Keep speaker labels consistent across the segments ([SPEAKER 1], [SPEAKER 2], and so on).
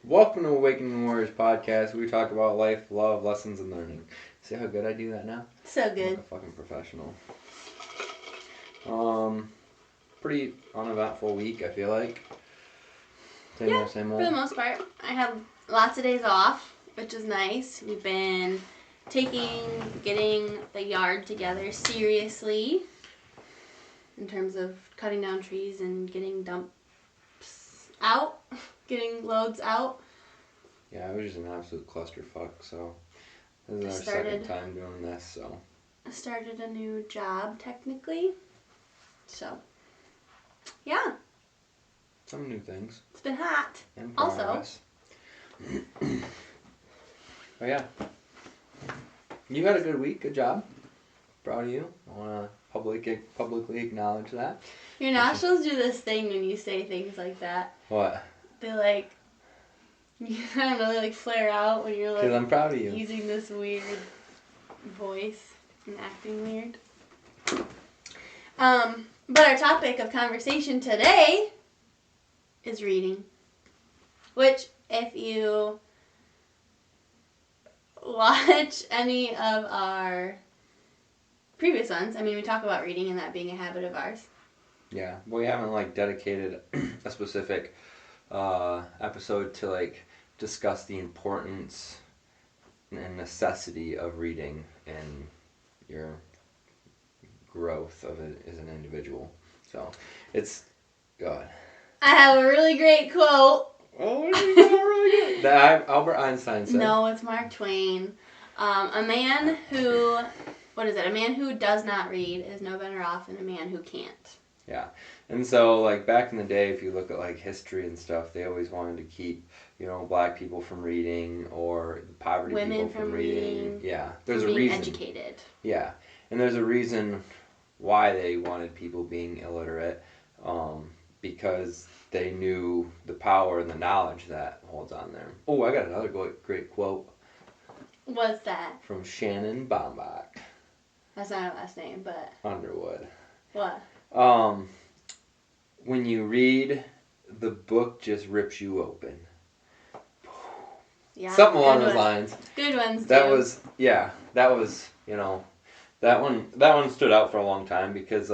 [SPEAKER 1] Welcome to Awakening Warriors podcast. We talk about life, love, lessons, and learning. See how good I do that now?
[SPEAKER 2] So good.
[SPEAKER 1] I'm like a fucking professional. Pretty uneventful week, I feel like. Same old, same old.
[SPEAKER 2] For the most part. I have lots of days off, which is nice. We've been getting the yard together seriously in terms of cutting down trees and getting dumps out, getting loads out.
[SPEAKER 1] Yeah, it was just an absolute clusterfuck, so this is our second time doing this, so.
[SPEAKER 2] I started a new job, technically. So, yeah.
[SPEAKER 1] Some new things.
[SPEAKER 2] It's been hot.
[SPEAKER 1] And
[SPEAKER 2] progress.
[SPEAKER 1] Also. Oh, yeah. You had a good week. Good job. Proud of you. I want to publicly acknowledge that.
[SPEAKER 2] Your nostrils do this thing when you say things like that.
[SPEAKER 1] What?
[SPEAKER 2] They I don't know, they flare out when you're
[SPEAKER 1] Because I'm proud of you.
[SPEAKER 2] Using this weird voice and acting weird. But our topic of conversation today is reading. Which, if you watch any of our previous ones, we talk about reading and that being a habit of ours.
[SPEAKER 1] Yeah, we haven't dedicated a specific episode to discuss the importance and necessity of reading and your growth of it as an individual. So it's God. I
[SPEAKER 2] have a really great quote.
[SPEAKER 1] Oh, you got really good. That Albert Einstein said.
[SPEAKER 2] No, it's Mark Twain. A man who does not read is no better off than a man who can't.
[SPEAKER 1] Yeah. And so, back in the day, if you look at, history and stuff, they always wanted to keep, black people from reading or poverty
[SPEAKER 2] women
[SPEAKER 1] people from reading. Yeah. There's
[SPEAKER 2] a
[SPEAKER 1] reason.
[SPEAKER 2] Being educated.
[SPEAKER 1] Yeah. And there's a reason why they wanted people being illiterate, because they knew the power and the knowledge that holds on there. Oh, I got another great quote.
[SPEAKER 2] What's that?
[SPEAKER 1] From Shannon Bombach.
[SPEAKER 2] That's not her last name, but...
[SPEAKER 1] Underwood.
[SPEAKER 2] What?
[SPEAKER 1] When you read, the book just rips you open.
[SPEAKER 2] Yeah.
[SPEAKER 1] Something along those lines.
[SPEAKER 2] Good ones, too.
[SPEAKER 1] That was, that one stood out for a long time because,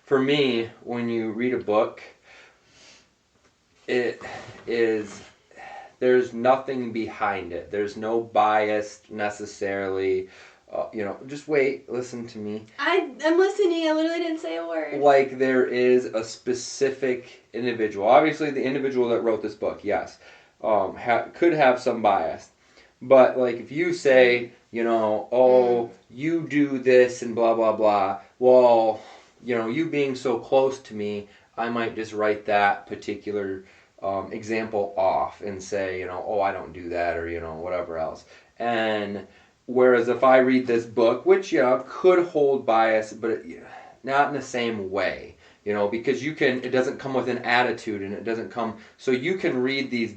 [SPEAKER 1] for me, when you read a book, there's nothing behind it. There's no bias necessarily. Just wait, listen to me.
[SPEAKER 2] I'm listening. I literally didn't say a word.
[SPEAKER 1] There is a specific individual. Obviously, the individual that wrote this book, yes, could have some bias. But, if you say, you do this and blah, blah, blah, well, you being so close to me, I might just write that particular example off and say, I don't do that or, whatever else. And whereas if I read this book, which, could hold bias, but not in the same way, because it doesn't come with an attitude and it doesn't come, so you can read these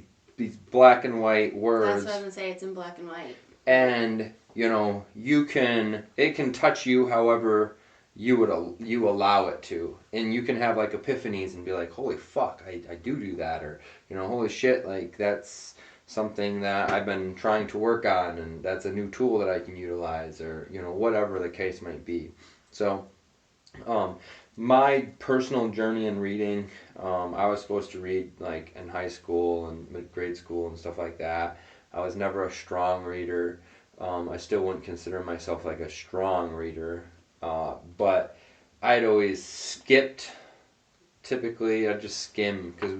[SPEAKER 1] black and white words.
[SPEAKER 2] That's what I was going to say, it's in black and white.
[SPEAKER 1] And, it can touch you however you allow it to. And you can have epiphanies and be like, holy fuck, I do that. Or, holy shit, that's something that I've been trying to work on and that's a new tool that I can utilize or, whatever the case might be. So, my personal journey in reading, I was supposed to read in high school and grade school and stuff like that. I was never a strong reader. I still wouldn't consider myself a strong reader. But I'd always skipped. Typically, I'd just skim because,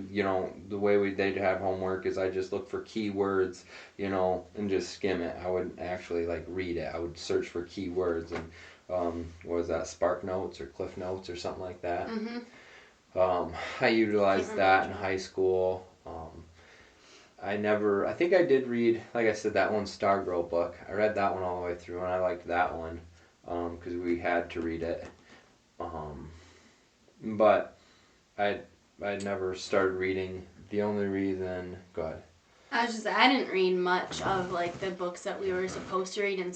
[SPEAKER 1] the way they'd have homework is I just look for keywords, and just skim it. I wouldn't actually, read it. I would search for keywords and, what was that, Spark Notes or Cliff Notes or something like that.
[SPEAKER 2] Mm-hmm.
[SPEAKER 1] I utilized that in high school. I think I did read, like I said, that one Stargirl book. I read that one all the way through, and I liked that one. Because we had to read it. But I'd never started reading. The only reason... Go ahead.
[SPEAKER 2] I didn't read much of the books that we were supposed to read in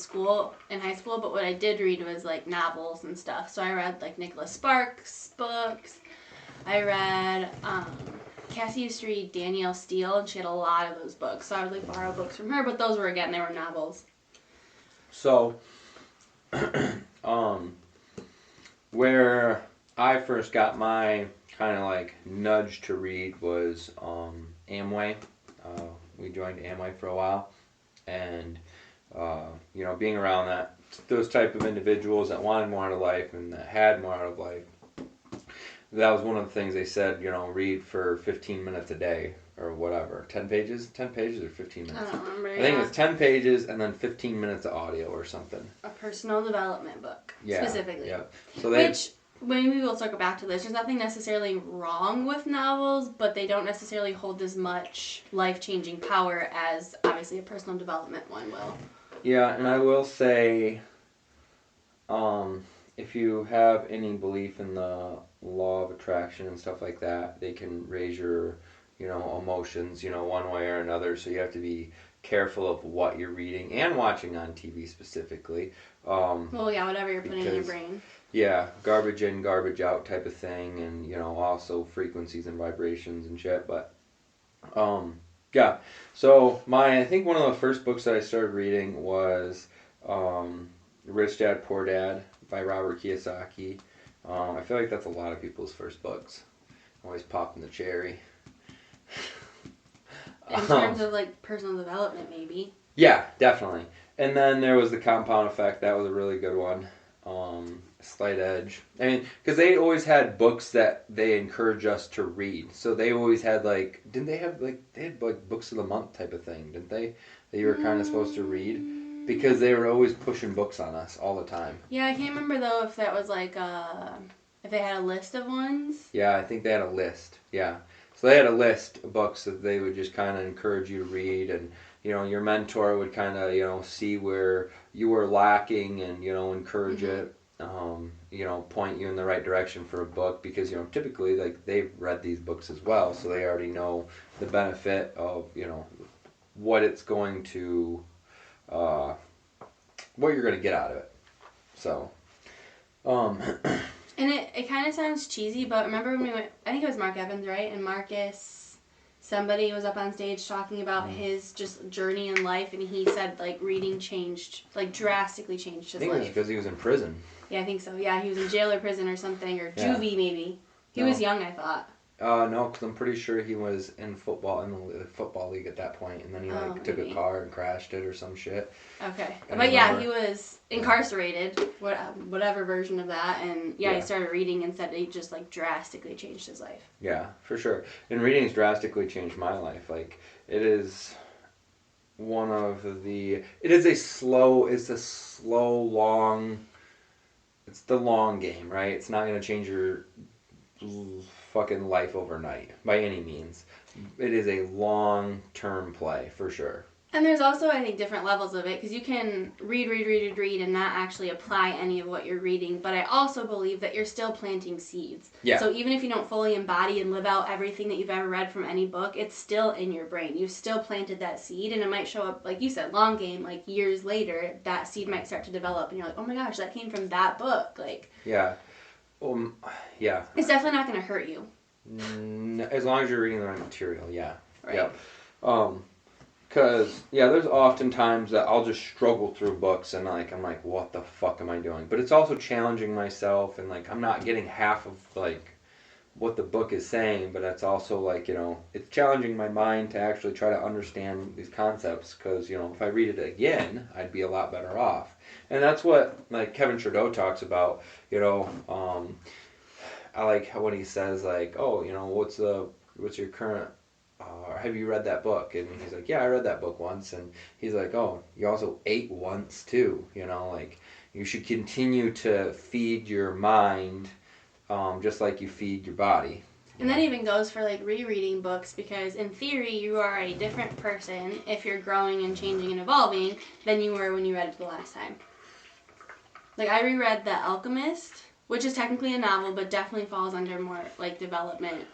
[SPEAKER 2] high school, but what I did read was novels and stuff. So I read Nicholas Sparks books. I read Cassie used to read Danielle Steele, and she had a lot of those books. So I would like borrow books from her, but those were, again, they were novels.
[SPEAKER 1] So, where I first got my kind of like nudge to read was Amway. We joined Amway for a while, and you know, being around those type of individuals that wanted more out of life and that had more out of life. That was one of the things they said, you know, read for 15 minutes a day or whatever. 10 pages? 10 pages or 15 minutes?
[SPEAKER 2] I don't remember.
[SPEAKER 1] I think it was 10 pages and then 15 minutes of audio or something.
[SPEAKER 2] A personal development book, specifically.
[SPEAKER 1] Yeah. So
[SPEAKER 2] Which, maybe we'll circle back to this. There's nothing necessarily wrong with novels, but they don't necessarily hold as much life-changing power as, obviously, a personal development one will.
[SPEAKER 1] Yeah, and I will say, if you have any belief in the law of attraction and stuff like that, they can raise your, you know, emotions, you know, one way or another. So you have to be careful of what you're reading and watching on TV specifically.
[SPEAKER 2] Well, yeah, whatever you're putting in your brain.
[SPEAKER 1] Yeah, garbage in, garbage out type of thing, and you know, also frequencies and vibrations and shit. But yeah. So I think one of the first books that I started reading was Rich Dad Poor Dad by Robert Kiyosaki. I feel like that's a lot of people's first books. Always popping the cherry.
[SPEAKER 2] In terms of like personal development, maybe.
[SPEAKER 1] Yeah, definitely. And then there was The Compound Effect. That was a really good one. Slight Edge. I mean, because they always had books that they encourage us to read. So they always had like, they had like books of the month type of thing, didn't they? That you were kind of supposed to read. Because they were always pushing books on us all the time.
[SPEAKER 2] Yeah, I can't remember though if that was like if they had a list of ones.
[SPEAKER 1] Yeah, I think they had a list. Yeah. So they had a list of books that they would just kind of encourage you to read, and you know, your mentor would kind of, you know, see where you were lacking and, you know, encourage it, you know, point you in the right direction for a book, because, you know, typically like they've read these books as well, so they already know the benefit of, you know, what it's going to what you're going to get out of it. So,
[SPEAKER 2] and it kind of sounds cheesy, but remember when we went, I think it was Mark Evans, right? And Marcus, somebody was up on stage talking about his just journey in life, and he said like reading changed, like drastically changed his life.
[SPEAKER 1] I think it was because he was in prison.
[SPEAKER 2] Yeah, I think so. Yeah, he was in jail or prison or something, or juvie maybe. He was young, I thought.
[SPEAKER 1] No, because I'm pretty sure he was in football, in the football league at that point, and then he took a car and crashed it or some shit.
[SPEAKER 2] Okay, but yeah, he was incarcerated, whatever version of that, and he started reading and said it just like drastically changed his life.
[SPEAKER 1] Yeah, for sure. And reading's drastically changed my life. Like, it is one of the, it's the long game, right? It's not going to change your fucking life overnight by any means. It is a long-term play for sure.
[SPEAKER 2] And there's also, I think, different levels of it, because you can read and not actually apply any of what you're reading, but I also believe that you're still planting seeds.
[SPEAKER 1] Yeah.
[SPEAKER 2] So even if you don't fully embody and live out everything that you've ever read from any book, it's still in your brain. You've still planted that seed, and it might show up, like you said, long game, like years later, that seed might start to develop, and you're like, oh my gosh, that came from that book. Like.
[SPEAKER 1] Yeah. Yeah.
[SPEAKER 2] It's definitely not going to hurt you.
[SPEAKER 1] As long as you're reading the right material, yeah.
[SPEAKER 2] Right.
[SPEAKER 1] Yep. Because, there's often times that I'll just struggle through books and, like, I'm like, what the fuck am I doing? But it's also challenging myself, and, like, I'm not getting half of, like, what the book is saying, but it's also, like, you know, it's challenging my mind to actually try to understand these concepts, because, you know, if I read it again, I'd be a lot better off. And that's what, like, Kevin Trudeau talks about, you know, I like when he says, like, oh, you know, what's your current, have you read that book? And he's like, yeah, I read that book once. And he's like, oh, you also ate once too, you know, like, you should continue to feed your mind just like you feed your body.
[SPEAKER 2] And that even goes for, like, rereading books, because in theory you are a different person if you're growing and changing and evolving than you were when you read it the last time. Like, I reread The Alchemist, which is technically a novel, but definitely falls under more, like, development.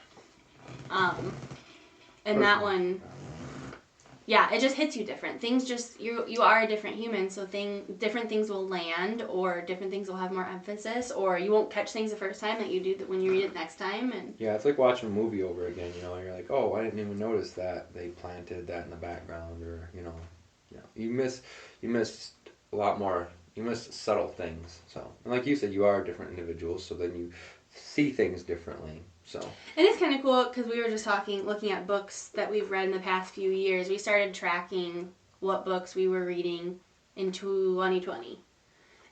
[SPEAKER 2] And that one, yeah, it just hits you different. Things just you are a different human, so different things will land, or different things will have more emphasis, or you won't catch things the first time that you do when you read it next time. And
[SPEAKER 1] Yeah, it's like watching a movie over again. You're like, oh, I didn't even notice that they planted that in the background, or you miss a lot more. You miss subtle things. So, and like you said, you are different individuals, so then you see things differently. So,
[SPEAKER 2] and it's kind of cool because we were just looking at books that we've read in the past few years. We started tracking what books we were reading in 2020.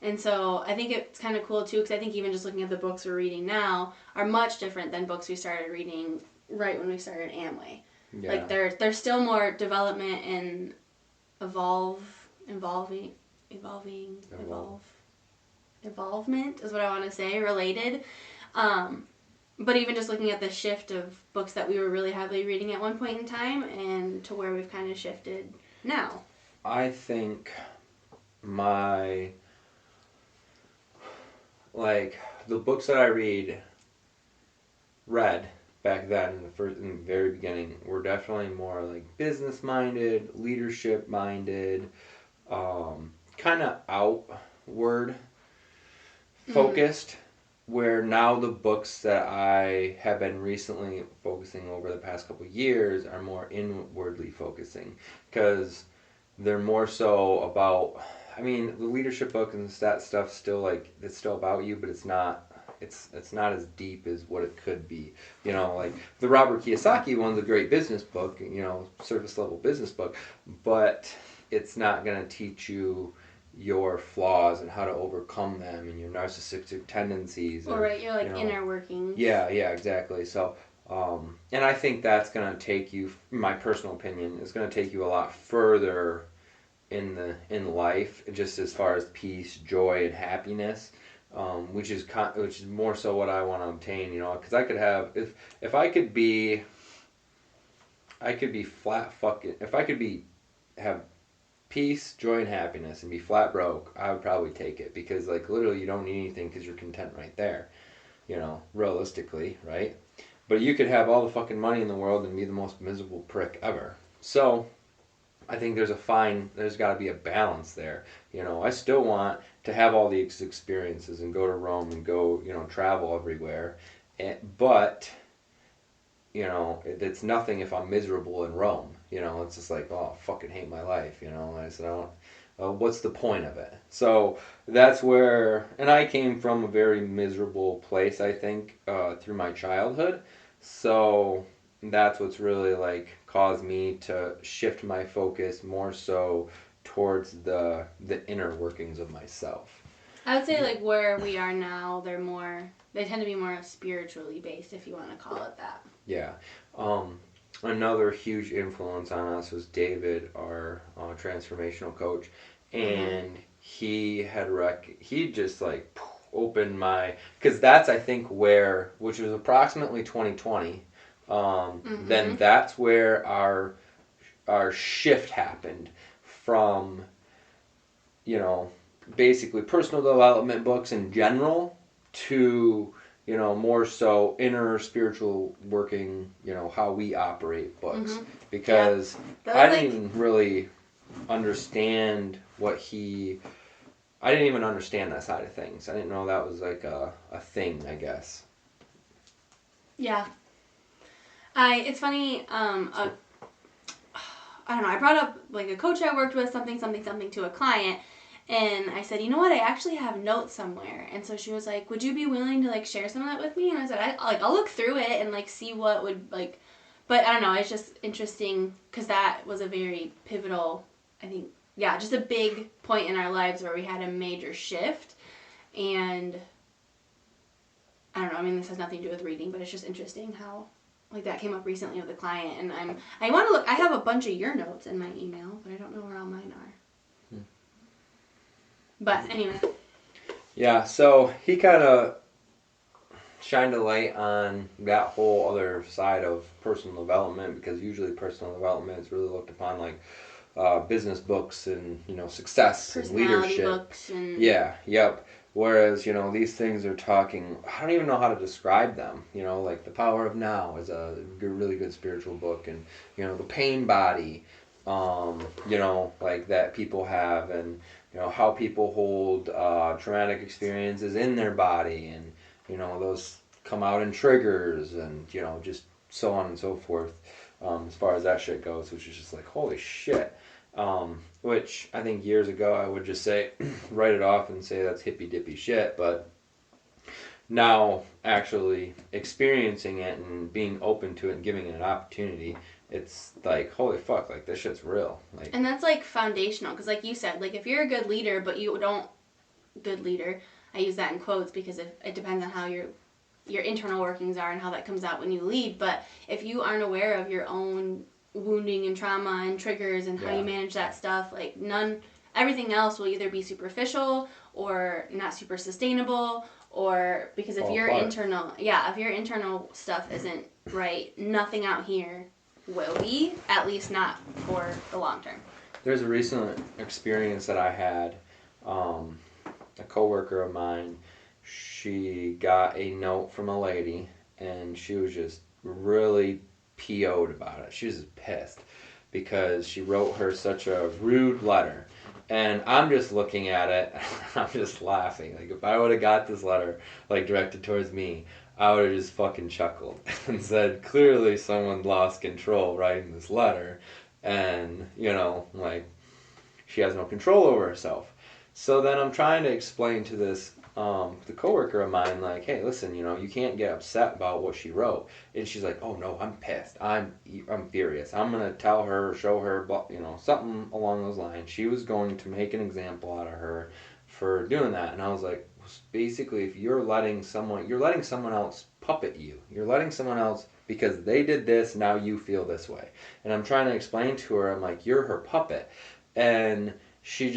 [SPEAKER 2] And so I think it's kind of cool too, because I think even just looking at the books we're reading now are much different than books we started reading right when we started Amway.
[SPEAKER 1] yeah.
[SPEAKER 2] Like there's still more development and evolvement is what I want to say, related. But even just looking at the shift of books that we were really heavily reading at one point in time and to where we've kind of shifted now.
[SPEAKER 1] I think the books that I read back then in the very beginning were definitely more like business minded, leadership minded, kind of outward focused. Where now the books that I have been recently focusing over the past couple of years are more inwardly focusing, because they're more so about, I mean, the leadership book and that stuff still, like, it's still about you, but it's not not as deep as what it could be. Like the Robert Kiyosaki one's a great business book, surface level business book, but it's not going to teach you your flaws and how to overcome them and your narcissistic tendencies.
[SPEAKER 2] Or right, your inner workings.
[SPEAKER 1] Yeah, exactly. So, and I think that's going to take you, my personal opinion, is going to take you a lot further in life, just as far as peace, joy, and happiness, which is more so what I want to obtain. Because I could have, if I could be flat fucking, if I could have peace, joy, and happiness and be flat broke, I would probably take it, because like literally you don't need anything because you're content right there, realistically, right? But you could have all the fucking money in the world and be the most miserable prick ever. So I think there's got to be a balance there. I still want to have all these experiences and go to Rome and go, travel everywhere, but it's nothing if I'm miserable in Rome. It's just like, oh, I fucking hate my life. I said, what's the point of it? So that's where, and I came from a very miserable place, I think, through my childhood. So that's what's really like caused me to shift my focus more so towards the inner workings of myself.
[SPEAKER 2] I would say like where we are now, they tend to be more spiritually based, if you want to call it that.
[SPEAKER 1] Yeah. Another huge influence on us was David, our transformational coach, and he just like opened my, because that's I think which was approximately 2020. Then that's where our shift happened from, basically personal development books in general to more so inner spiritual working, how we operate books. Because I didn't even really understand I didn't even understand that side of things. I didn't know that was like a thing, I guess.
[SPEAKER 2] Yeah. It's funny, I don't know, I brought up like a coach I worked with, something to a client. And I said, you know what? I actually have notes somewhere. And so she was like, would you be willing to like share some of that with me? And I said, I'll look through it and like see what would like. But I don't know. It's just interesting because that was a very pivotal, I think, yeah, just a big point in our lives where we had a major shift. And I don't know. I mean, this has nothing to do with reading, but it's just interesting how like that came up recently with a client. And I want to look. I have a bunch of your notes in my email, but I don't know where all mine are. But anyway.
[SPEAKER 1] Yeah, so he kind of shined a light on that whole other side of personal development, because usually personal development is really looked upon like business books and success and leadership.
[SPEAKER 2] Books and
[SPEAKER 1] Whereas these things are talking. I don't even know how to describe them. Like The Power of Now is a really good spiritual book, and The Pain Body. like that people have, and how people hold traumatic experiences in their body, and those come out in triggers, and just so on and so forth, as far as that shit goes, which is just like holy shit. Which I think years ago I would just say write it off and say that's hippy dippy shit, but now actually experiencing it and being open to it and giving it an opportunity, it's like holy fuck, like this shit's real. Like,
[SPEAKER 2] and that's like foundational, because like you said, like if you're a good leader but you don't good leader, I use that in quotes because it depends on how your internal workings are and how that comes out when you lead, but if you aren't aware of your own wounding and trauma and triggers and how you manage that stuff, like everything else will either be superficial or not super sustainable, or because if your internal stuff isn't right, nothing out here will be, at least not for the long term.
[SPEAKER 1] There's a recent experience that I had. A coworker of mine, she got a note from a lady, and she was just really PO'd about it. She was just pissed because she wrote her such a rude letter. And I'm just looking at it, I'm just laughing. Like, if I would have got this letter, like, directed towards me, I would have just fucking chuckled and said, clearly someone lost control writing this letter. And, like, she has no control over herself. So then I'm trying to explain to this the coworker of mine, like, hey, listen, you can't get upset about what she wrote. And she's like, oh no, I'm pissed. I'm furious. I'm gonna tell her, show her, something along those lines. She was going to make an example out of her for doing that. And I was like, basically, if you're letting someone else puppet you. You're letting someone else, because they did this, now you feel this way. And I'm trying to explain to her, I'm like, you're her puppet. And she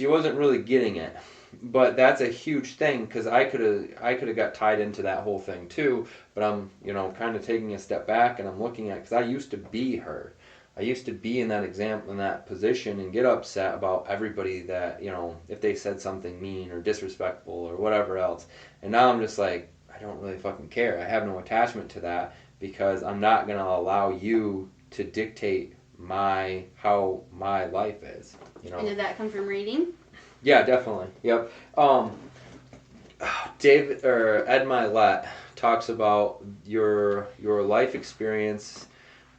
[SPEAKER 1] wasn't really getting it. But that's a huge thing, because I could have got tied into that whole thing too. But I'm kind of taking a step back, and I'm looking at, because I used to be her. I used to be in that example, in that position, and get upset about everybody that if they said something mean or disrespectful or whatever else. And now I'm just like, I don't really fucking care. I have no attachment to that, because I'm not gonna allow you to dictate how my life is.
[SPEAKER 2] And did that come from reading?
[SPEAKER 1] Yeah, definitely. Yep. David or Ed Milet talks about your life experience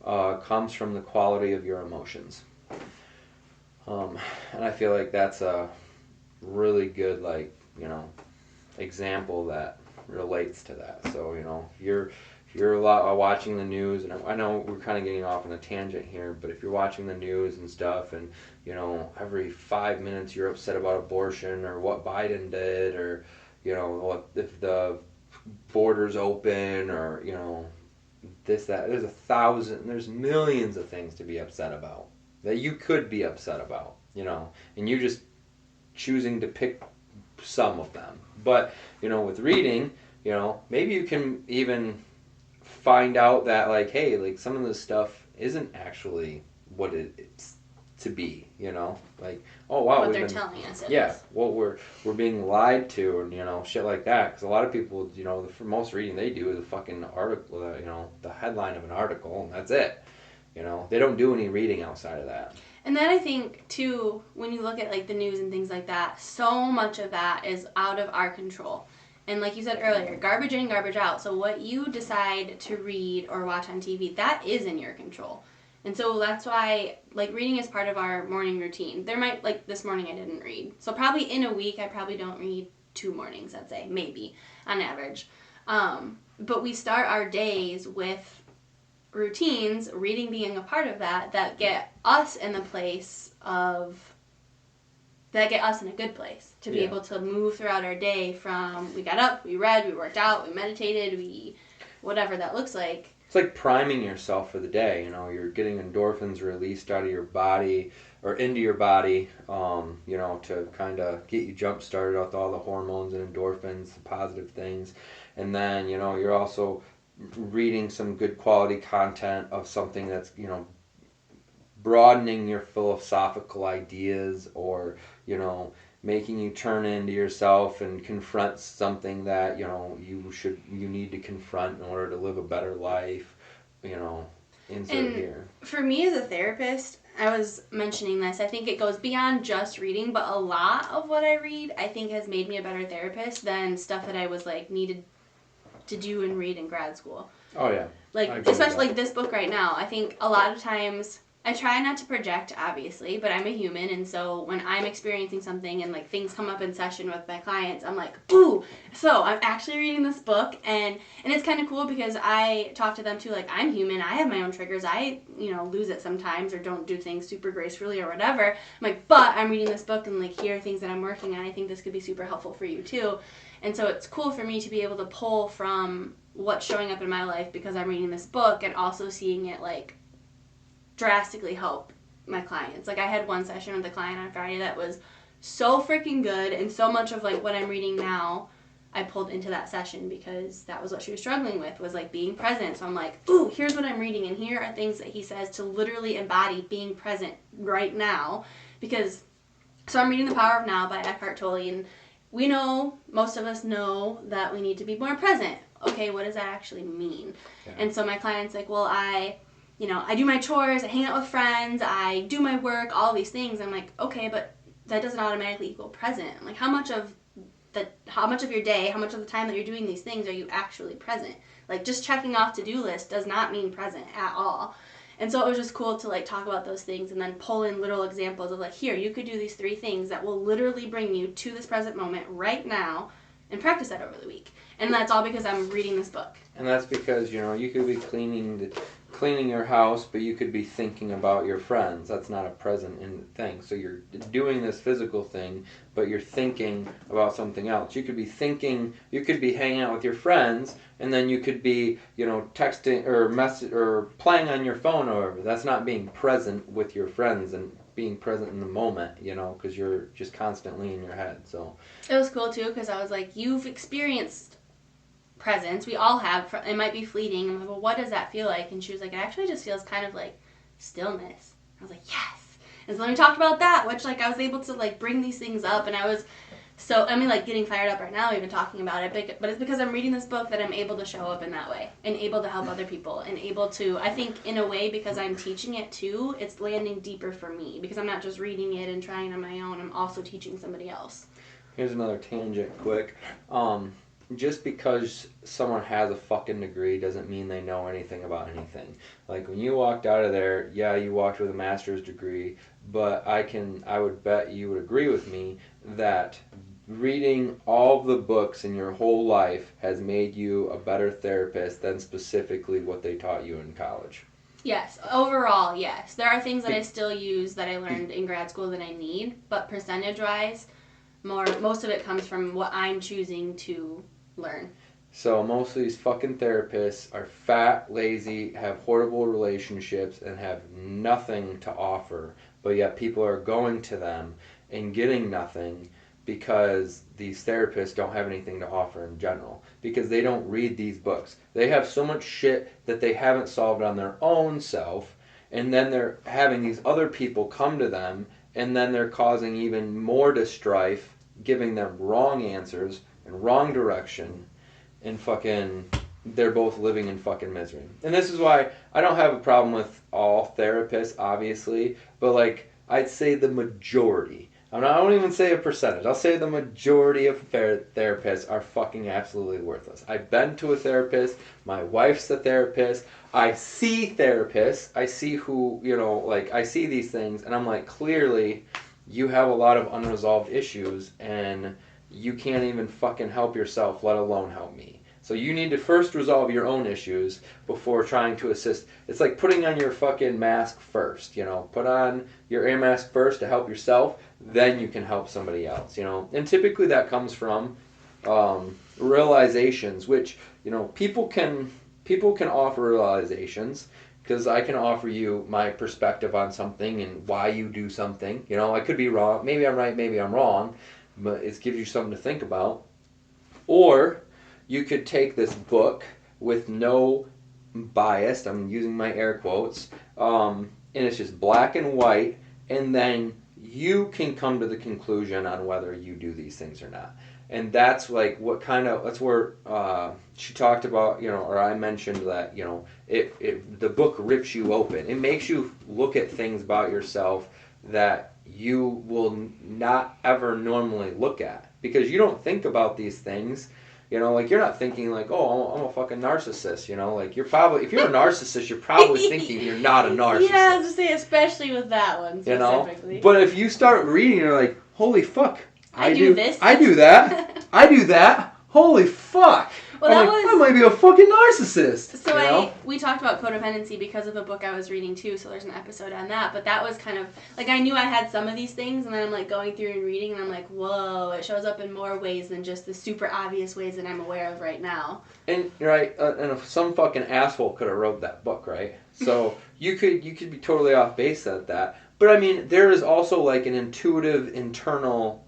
[SPEAKER 1] comes from the quality of your emotions. And I feel like that's a really good example that relates to that. So if you're a lot watching the news, and I know we're kind of getting off on a tangent here, but if you're watching the news and stuff, and every 5 minutes you're upset about abortion or what Biden did, or what if the borders open, or this, that, there's millions of things to be upset about that you could be upset about, and you just choosing to pick some of them. But with reading, maybe you can even find out that hey, some of this stuff isn't actually what it's to be, like, oh wow,
[SPEAKER 2] what they're telling us.
[SPEAKER 1] What we're being lied to, and shit like that. Because a lot of people, the most reading they do is a fucking article, the headline of an article, and that's it. They don't do any reading outside of that.
[SPEAKER 2] And then I think too, when you look at the news and things like that, so much of that is out of our control. And like you said earlier, garbage in, garbage out. So what you decide to read or watch on TV, that is in your control. And so that's why, reading is part of our morning routine. There might, this morning I didn't read. So probably in a week, I probably don't read 2 mornings, I'd say, maybe, on average. But we start our days with routines, reading being a part of that get us in the place that get us in a good place to be able to move throughout our day from we got up, we read, we worked out, we meditated, whatever that looks like.
[SPEAKER 1] It's like priming yourself for the day. You're getting endorphins released out of your body or into your body, to kind of get you jump started with all the hormones and endorphins, the positive things. And then, you're also reading some good quality content of something that's, broadening your philosophical ideas, or making you turn into yourself and confront something that you need to confront in order to live a better life. Insert
[SPEAKER 2] and
[SPEAKER 1] here.
[SPEAKER 2] For me as a therapist, I was mentioning this. I think it goes beyond just reading, but a lot of what I read, I think, has made me a better therapist than stuff that I was like needed to do and read in grad school.
[SPEAKER 1] Oh yeah.
[SPEAKER 2] Like, especially like this book right now. I think a lot of times I try not to project, obviously, but I'm a human, and so when I'm experiencing something and like things come up in session with my clients, I'm like, ooh, so I'm actually reading this book, and it's kind of cool because I talk to them too, like, I'm human, I have my own triggers, I, lose it sometimes or don't do things super gracefully or whatever. I'm like, but I'm reading this book and like here are things that I'm working on. I think this could be super helpful for you too. And so it's cool for me to be able to pull from what's showing up in my life because I'm reading this book and also seeing it like drastically help my clients. Like I had one session with a client on Friday that was so freaking good, and so much of like what I'm reading now I pulled into that session because that was what she was struggling with, was like being present. So I'm like, ooh, here's what I'm reading, and here are things that he says to literally embody being present right now. Because so I'm reading The Power of Now by Eckhart Tolle, and we know, most of us know that we need to be more present. Okay, what does that actually mean? Yeah. And so my client's like, well, I do my chores, I hang out with friends, I do my work, all these things. I'm like, okay, but that doesn't automatically equal present. I'm like, how much of your day, how much of the time that you're doing these things are you actually present? Like, just checking off to-do list does not mean present at all. And so it was just cool to like talk about those things and then pull in little examples of like, here, you could do these 3 things that will literally bring you to this present moment right now, and practice that over the week. And that's all because I'm reading this book.
[SPEAKER 1] And that's because, you could be cleaning your house, but you could be thinking about your friends. That's not a present in thing. So you're doing this physical thing, but you're thinking about something else. You could be hanging out with your friends, and then you could be, texting or playing on your phone or whatever. That's not being present with your friends and being present in the moment, because you're just constantly in your head. So
[SPEAKER 2] it was cool too, because I was like, you've experienced presence. We all have. It might be fleeting. I'm like, well, what does that feel like? And she was like, it actually just feels kind of like stillness. I was like, yes. And so then we talked about that, which like I was able to like bring these things up, and I was like getting fired up right now even talking about it, but it's because I'm reading this book that I'm able to show up in that way and able to help other people and able to, I think in a way, because I'm teaching it too, it's landing deeper for me because I'm not just reading it and trying on my own, I'm also teaching somebody else.
[SPEAKER 1] Here's another tangent quick. Just because someone has a fucking degree doesn't mean they know anything about anything. Like when you walked out of there, yeah, you walked with a master's degree, but I would bet you would agree with me that reading all the books in your whole life has made you a better therapist than specifically what they taught you in college.
[SPEAKER 2] Yes, overall, yes. There are things that I still use that I learned in grad school that I need, but percentage-wise, most of it comes from what I'm choosing to learn.
[SPEAKER 1] So most of these fucking therapists are fat, lazy, have horrible relationships, and have nothing to offer, but yet people are going to them and getting nothing because these therapists don't have anything to offer in general, because they don't read these books. They have so much shit that they haven't solved on their own self, and then they're having these other people come to them, and then they're causing even more strife, giving them wrong answers and wrong direction, and fucking they're both living in fucking misery. And this is why I don't have a problem with all therapists, obviously, but like I'd say the majority. I won't even say a percentage. I'll say the majority of therapists are fucking absolutely worthless. I've been to a therapist. My wife's a therapist. I see therapists. I see who, I see these things, and I'm like, clearly you have a lot of unresolved issues, and you can't even fucking help yourself, let alone help me. So you need to first resolve your own issues before trying to assist. It's like putting on your fucking mask first, Put on your air mask first to help yourself, then you can help somebody else, And typically that comes from realizations, which, people can offer realizations, because I can offer you my perspective on something and why you do something. I could be wrong. Maybe I'm right, maybe I'm wrong, but it gives you something to think about. Or you could take this book with no bias, I'm using my air quotes, and it's just black and white, and then you can come to the conclusion on whether you do these things or not. And that's like what kind of, that's where she talked about, or I mentioned that, the book rips you open. It makes you look at things about yourself that you will not ever normally look at, because you don't think about these things. Like you're not thinking like, oh, I'm a fucking narcissist. Like you're probably, if you're a narcissist, you're probably thinking you're not a narcissist.
[SPEAKER 2] Yeah, I was to say, especially with that one specifically.
[SPEAKER 1] But if you start reading, you're like, holy fuck.
[SPEAKER 2] I do this.
[SPEAKER 1] I do that. I do that. Holy fuck.
[SPEAKER 2] Well,
[SPEAKER 1] I might be a fucking narcissist.
[SPEAKER 2] So we talked about codependency because of a book I was reading too, so there's an episode on that. But that was kind of, like, I knew I had some of these things, and then I'm, like, going through and reading, and I'm like, whoa, it shows up in more ways than just the super obvious ways that I'm aware of right now.
[SPEAKER 1] And, right, and if some fucking asshole could have wrote that book, right? So you could be totally off base at that. But, I mean, there is also, like, an intuitive internal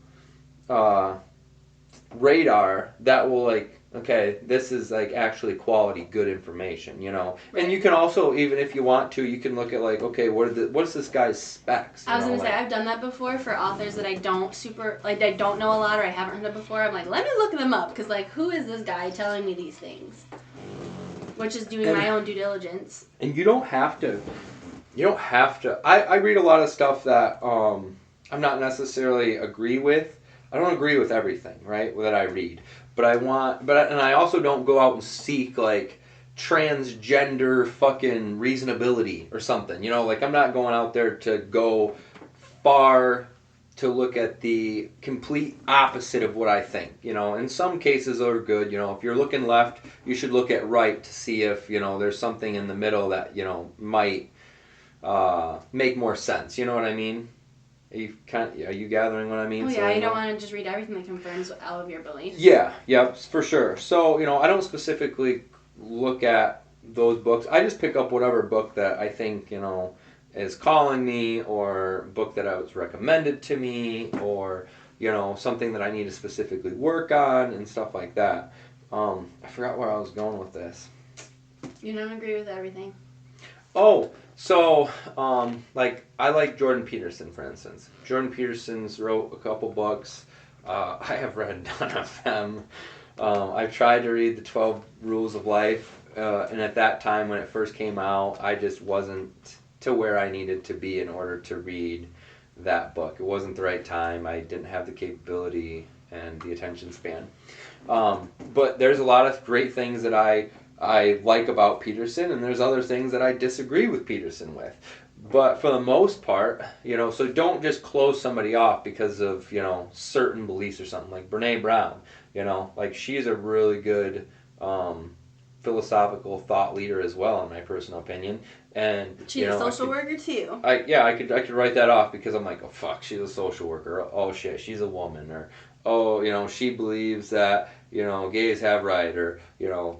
[SPEAKER 1] radar that will, like, okay, this is like actually quality, good information, Right. And you can also, even if you want to, you can look at like, okay, what's this guy's specs?
[SPEAKER 2] I was gonna say, I've done that before for authors that I don't know a lot, or I haven't heard of before. I'm like, let me look them up, because like, who is this guy telling me these things? Which is doing my own due diligence. And
[SPEAKER 1] you don't have to. I read a lot of stuff that I'm not necessarily agree with. I don't agree with everything, right, that I read. But I also don't go out and seek like transgender fucking reasonability or something. Like I'm not going out there to go far to look at the complete opposite of what I think. In some cases are good. If you're looking left, you should look at right to see if, there's something in the middle that, might make more sense. You know what I mean? Are you gathering what I mean?
[SPEAKER 2] Oh yeah, you don't want to just read everything that confirms all of your beliefs.
[SPEAKER 1] Yeah, for sure. So, I don't specifically look at those books. I just pick up whatever book that I think, is calling me, or book that I was recommended to me, or, something that I need to specifically work on and stuff like that. I forgot where I was going with this.
[SPEAKER 2] You don't agree with everything.
[SPEAKER 1] Oh, so, I like Jordan Peterson, for instance. Jordan Peterson's wrote a couple books. I have read none of them. I've tried to read the 12 Rules of Life, and at that time when it first came out, I just wasn't to where I needed to be in order to read that book. It wasn't the right time. I didn't have the capability and the attention span. But there's a lot of great things that I like about Peterson, and there's other things that I disagree with Peterson with. But for the most part, so don't just close somebody off because of, certain beliefs or something. Like Brene Brown, like she's a really good philosophical thought leader as well, in my personal opinion. And
[SPEAKER 2] she's a social worker too.
[SPEAKER 1] I could write that off because I'm like, oh fuck, she's a social worker. Oh shit, she's a woman. Or oh, she believes that, gays have right, or,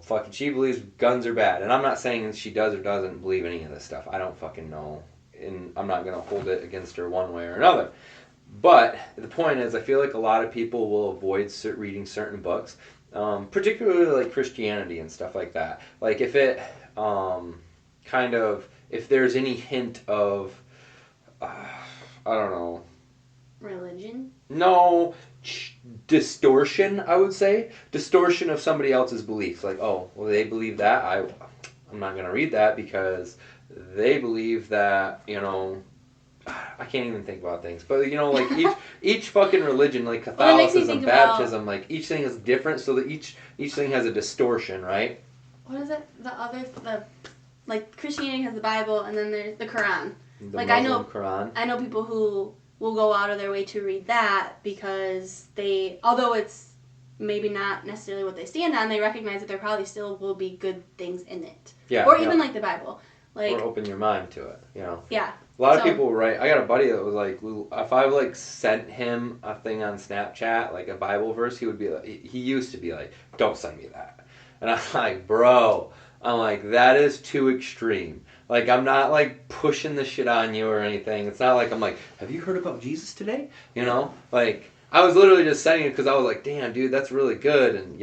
[SPEAKER 1] fucking she believes guns are bad. And I'm not saying that she does or doesn't believe any of this stuff. I don't fucking know. And I'm not going to hold it against her one way or another. But the point is, I feel like a lot of people will avoid reading certain books, particularly like Christianity and stuff like that. Like if it if there's any hint of, I don't know.
[SPEAKER 2] Religion?
[SPEAKER 1] No, distortion, I would say. Distortion of somebody else's beliefs. Like, oh, well, they believe that. I'm not going to read that because they believe that, I can't even think about things. But, like each fucking religion, like Catholicism, baptism, like each thing is different, so that each thing has a distortion, right?
[SPEAKER 2] What is it? Like Christianity has the Bible, and then there's the Quran.
[SPEAKER 1] The Muslim Quran.
[SPEAKER 2] I know people who will go out of their way to read that because although it's maybe not necessarily what they stand on, they recognize that there probably still will be good things in it.
[SPEAKER 1] Yeah.
[SPEAKER 2] Or even like the Bible. Like,
[SPEAKER 1] or open your mind to it,
[SPEAKER 2] Yeah.
[SPEAKER 1] A lot of people were right. I got a buddy that was like, if I like sent him a thing on Snapchat, like a Bible verse, he would be like, he used to be like, don't send me that. And I'm like, bro, that is too extreme. Like, I'm not, like, pushing the shit on you or anything. It's not like I'm like, have you heard about Jesus today? Like, I was literally just saying it because I was like, damn, dude, that's really good. And,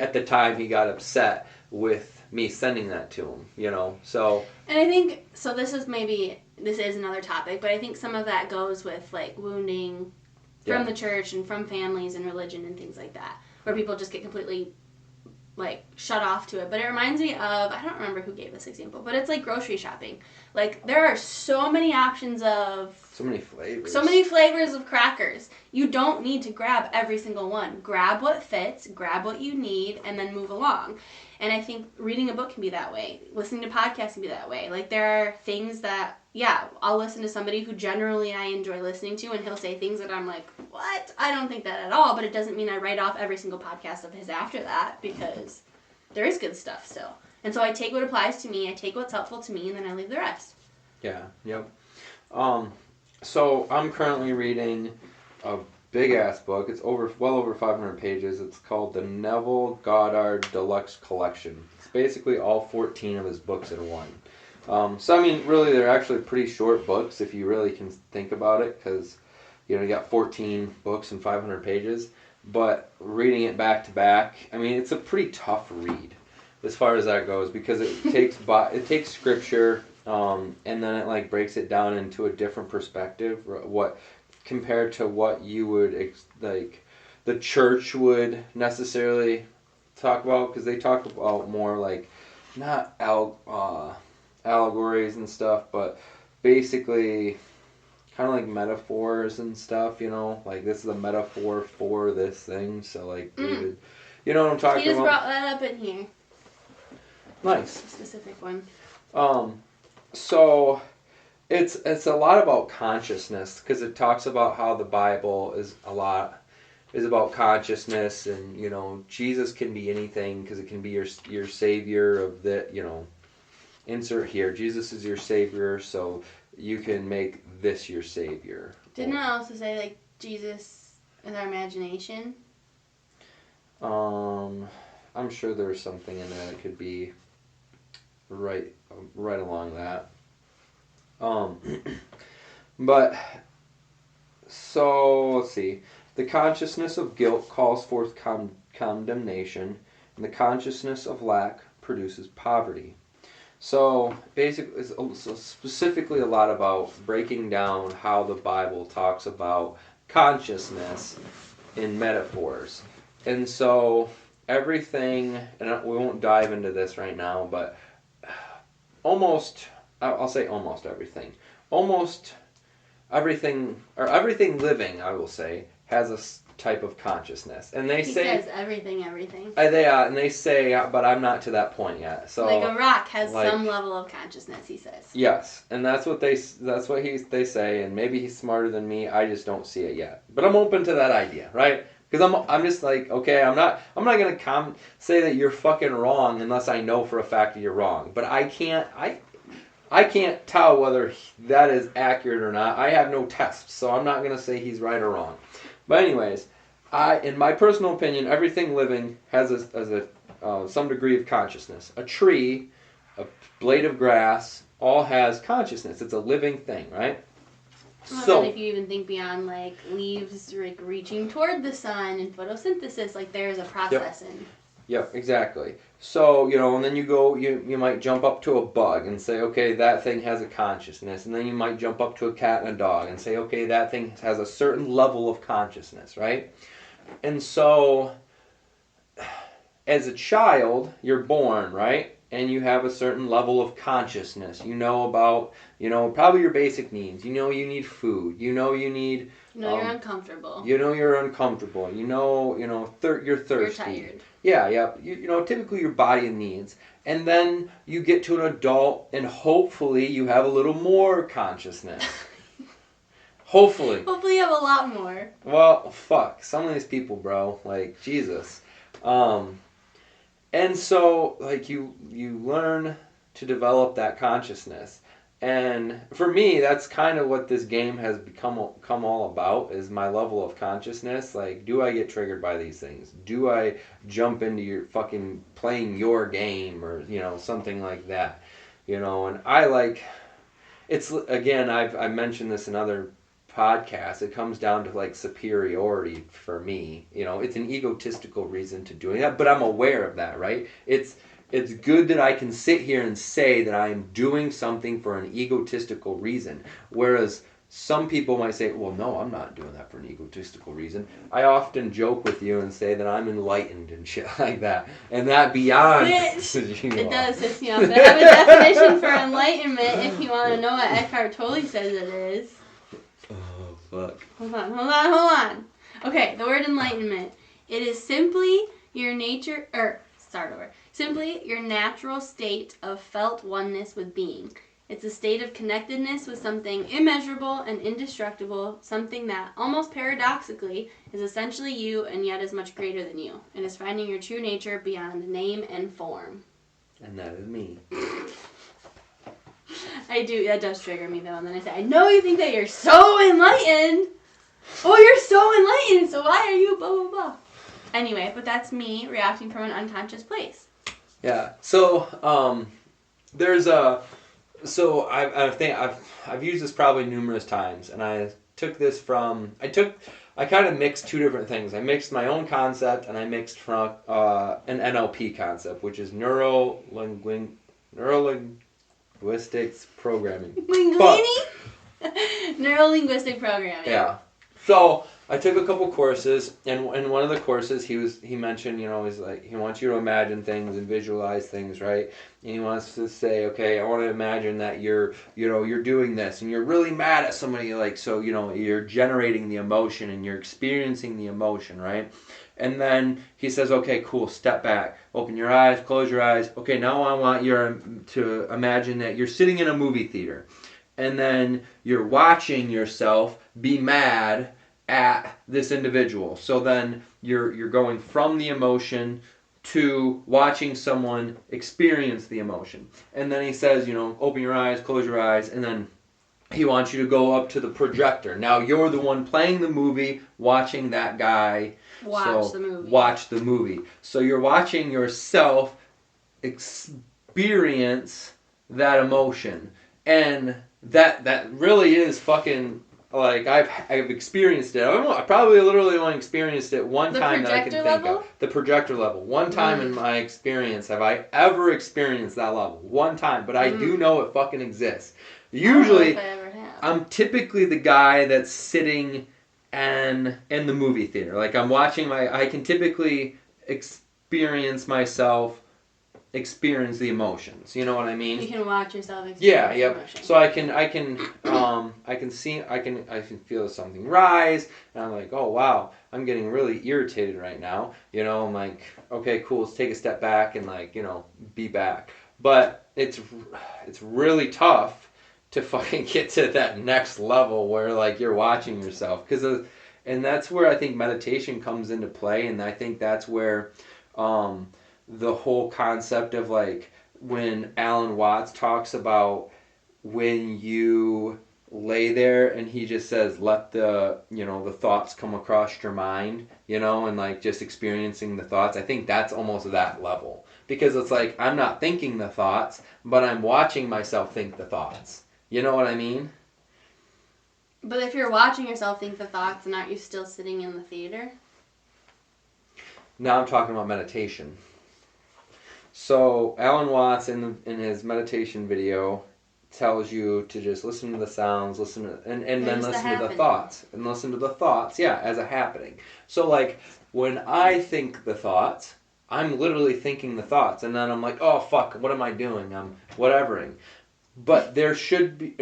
[SPEAKER 1] at the time, he got upset with me sending that to him, so.
[SPEAKER 2] And I think, so this is another topic, but I think some of that goes with, like, wounding from the church and from families and religion and things like that, where people just get completely like shut off to it. But it reminds me of, I don't remember who gave this example, but it's like grocery shopping. Like there are so many options of
[SPEAKER 1] so many flavors
[SPEAKER 2] of crackers. You don't need to grab every single one. Grab what fits, grab what you need, and then move along. And I think reading a book can be that way. Listening to podcasts can be that way. Like there are things that, yeah, I'll listen to somebody who generally I enjoy listening to, and he'll say things that I'm like, what? I don't think that at all. But it doesn't mean I write off every single podcast of his after that, because there is good stuff still. And so I take what applies to me, I take what's helpful to me, and then I leave the rest.
[SPEAKER 1] Yeah, yep. So I'm currently reading a big-ass book. It's well over 500 pages. It's called the Neville Goddard Deluxe Collection. It's basically all 14 of his books in one. So, I mean, really, they're actually pretty short books if you really can think about it, because, you know, you got 14 books and 500 pages. But reading it back to back, I mean, it's a pretty tough read as far as that goes, because it takes scripture, and then it like breaks it down into a different perspective, what compared to what you would like the church would necessarily talk about, because they talk about more like not allegories and stuff, but basically kind of like metaphors and stuff, you know, like this is a metaphor for this thing. So like David, you know what I'm talking about?
[SPEAKER 2] He just brought that up in here.
[SPEAKER 1] Nice.
[SPEAKER 2] A specific one.
[SPEAKER 1] So it's a lot about consciousness, because it talks about how the Bible is about consciousness, and you know Jesus can be anything, because it can be your savior of the, you know, insert here, Jesus is your savior, so you can make this your savior.
[SPEAKER 2] Didn't I also say like Jesus is our imagination?
[SPEAKER 1] I'm sure there's something in there that could be right along that. But so let's see. The consciousness of guilt calls forth condemnation, and the consciousness of lack produces poverty. So basically, it's specifically a lot about breaking down how the Bible talks about consciousness in metaphors. And so everything, and we won't dive into this right now, but I'll say almost everything. Almost everything, or everything living, I will say, has a type of consciousness. And he
[SPEAKER 2] says everything.
[SPEAKER 1] They say, but I'm not to that point yet. So
[SPEAKER 2] like a rock has some level of consciousness, he says.
[SPEAKER 1] Yes, and that's what they say, and maybe he's smarter than me. I just don't see it yet. But I'm open to that idea, right? Because I'm just like, okay, I'm not gonna say that you're fucking wrong unless I know for a fact that you're wrong. But I can't tell whether that is accurate or not. I have no tests, so I'm not gonna say he's right or wrong. But anyways, in my personal opinion, everything living has some degree of consciousness. A tree, a blade of grass, all has consciousness. It's a living thing, right?
[SPEAKER 2] Well, so, then if you even think beyond like leaves like reaching toward the sun and photosynthesis, like there's a process in.
[SPEAKER 1] Yep, exactly. So, you know, and then you might jump up to a bug and say, okay, that thing has a consciousness. And then you might jump up to a cat and a dog and say, okay, that thing has a certain level of consciousness, right? And so, as a child, you're born, right? And you have a certain level of consciousness. You know about, probably your basic needs. You know you need food. You know you need...
[SPEAKER 2] you're uncomfortable.
[SPEAKER 1] You know you're uncomfortable. You're thirsty.
[SPEAKER 2] You're tired.
[SPEAKER 1] Yeah. Typically your body needs. And then you get to an adult, and hopefully you have a little more consciousness. Hopefully.
[SPEAKER 2] Hopefully you have a lot more.
[SPEAKER 1] Well, fuck. Some of these people, bro. Like, Jesus. And so, like, you learn to develop that consciousness. And for me, that's kind of what this game has come all about, is my level of consciousness. Like, do I get triggered by these things? Do I jump into your fucking playing your game, or, something like that? And I like, it's, again, I mentioned this in other podcasts, it comes down to like superiority for me. It's an egotistical reason to doing that, but I'm aware of that, right? It's good that I can sit here and say that I am doing something for an egotistical reason, whereas some people might say, well, no, I'm not doing that for an egotistical reason. I often joke with you and say that I'm enlightened and shit like that. And that beyond...
[SPEAKER 2] Which, it does piss me off. I have a definition for enlightenment if you want to know what Eckhart Tolle says it is.
[SPEAKER 1] Oh, fuck.
[SPEAKER 2] Hold on. Okay, the word enlightenment. It is simply your simply your natural state of felt oneness with being. It's a state of connectedness with something immeasurable and indestructible, something that, almost paradoxically, is essentially you and yet is much greater than you. It is finding your true nature beyond name and form.
[SPEAKER 1] And that is me.
[SPEAKER 2] That does trigger me though, and then I say, I know you think that you're so enlightened! Oh, you're so enlightened, so why are you blah, blah, blah? Anyway, but that's me reacting from an unconscious place.
[SPEAKER 1] Yeah, so, there's a... So I've used this probably numerous times, and I took this from... I kind of mixed two different things. I mixed my own concept, and I mixed from an NLP concept, which is neuro-linguistics programming.
[SPEAKER 2] Neuro-linguistic programming.
[SPEAKER 1] Yeah. So I took a couple courses, and in one of the courses he mentioned, he's like, he wants you to imagine things and visualize things, right? And he wants to say, okay, I want to imagine that you're doing this, and you're really mad at somebody, like, so, you're generating the emotion and you're experiencing the emotion, right? And then he says, okay, cool, step back, open your eyes, close your eyes. Okay, now I want you to imagine that you're sitting in a movie theater, and then you're watching yourself be mad at this individual. So then you're going from the emotion to watching someone experience the emotion. And then he says, open your eyes, close your eyes, and then he wants you to go up to the projector. Now you're the one playing the movie, watching that guy watch the movie. So you're watching yourself experience that emotion. And that really is fucking, like, I've experienced it. I probably literally only experienced it one time that I can think of. The projector level. One time in my experience have I ever experienced that level. One time. But I do know it fucking exists. Usually, I'm typically the guy that's sitting in the movie theater. Like, I'm watching I can typically experience myself experience the emotions. You know what I mean?
[SPEAKER 2] You can watch yourself experience
[SPEAKER 1] the emotions. So I can feel something rise, and I'm like, oh wow, I'm getting really irritated right now. I'm like, okay, cool, let's take a step back and be back. But it's really tough to fucking get to that next level where like you're watching yourself, and that's where I think meditation comes into play, and I think that's where the whole concept of, like, when Alan Watts talks about when you lay there and he just says, let the thoughts come across your mind, and like just experiencing the thoughts. I think that's almost that level, because it's like I'm not thinking the thoughts, but I'm watching myself think the thoughts. You know what I mean?
[SPEAKER 2] But if you're watching yourself think the thoughts, then aren't you still sitting in the theater?
[SPEAKER 1] Now I'm talking about meditation. So Alan Watts in his meditation video tells you to just listen to the sounds, and then listen to the thoughts. And listen to the thoughts, as a happening. So like when I think the thoughts, I'm literally thinking the thoughts, and then I'm like, oh fuck, what am I doing? I'm whatevering. But there should be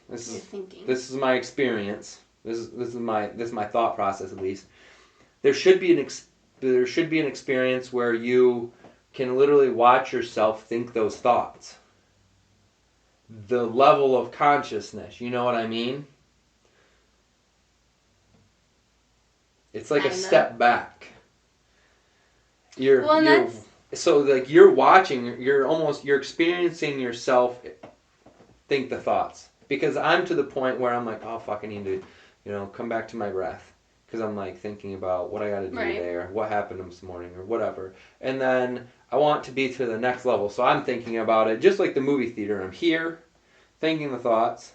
[SPEAKER 1] this is my experience. This is my thought process, at least. There should be an experience where you can literally watch yourself think those thoughts. The level of consciousness, you know what I mean? It's like a step back. So like you're watching, you're experiencing yourself think the thoughts. Because I'm to the point where I'm like, oh fuck, I need to, come back to my breath. Because I'm like thinking about what I got to do today, or what happened this morning, or whatever. And then I want to be to the next level, so I'm thinking about it just like the movie theater. I'm here, thinking the thoughts,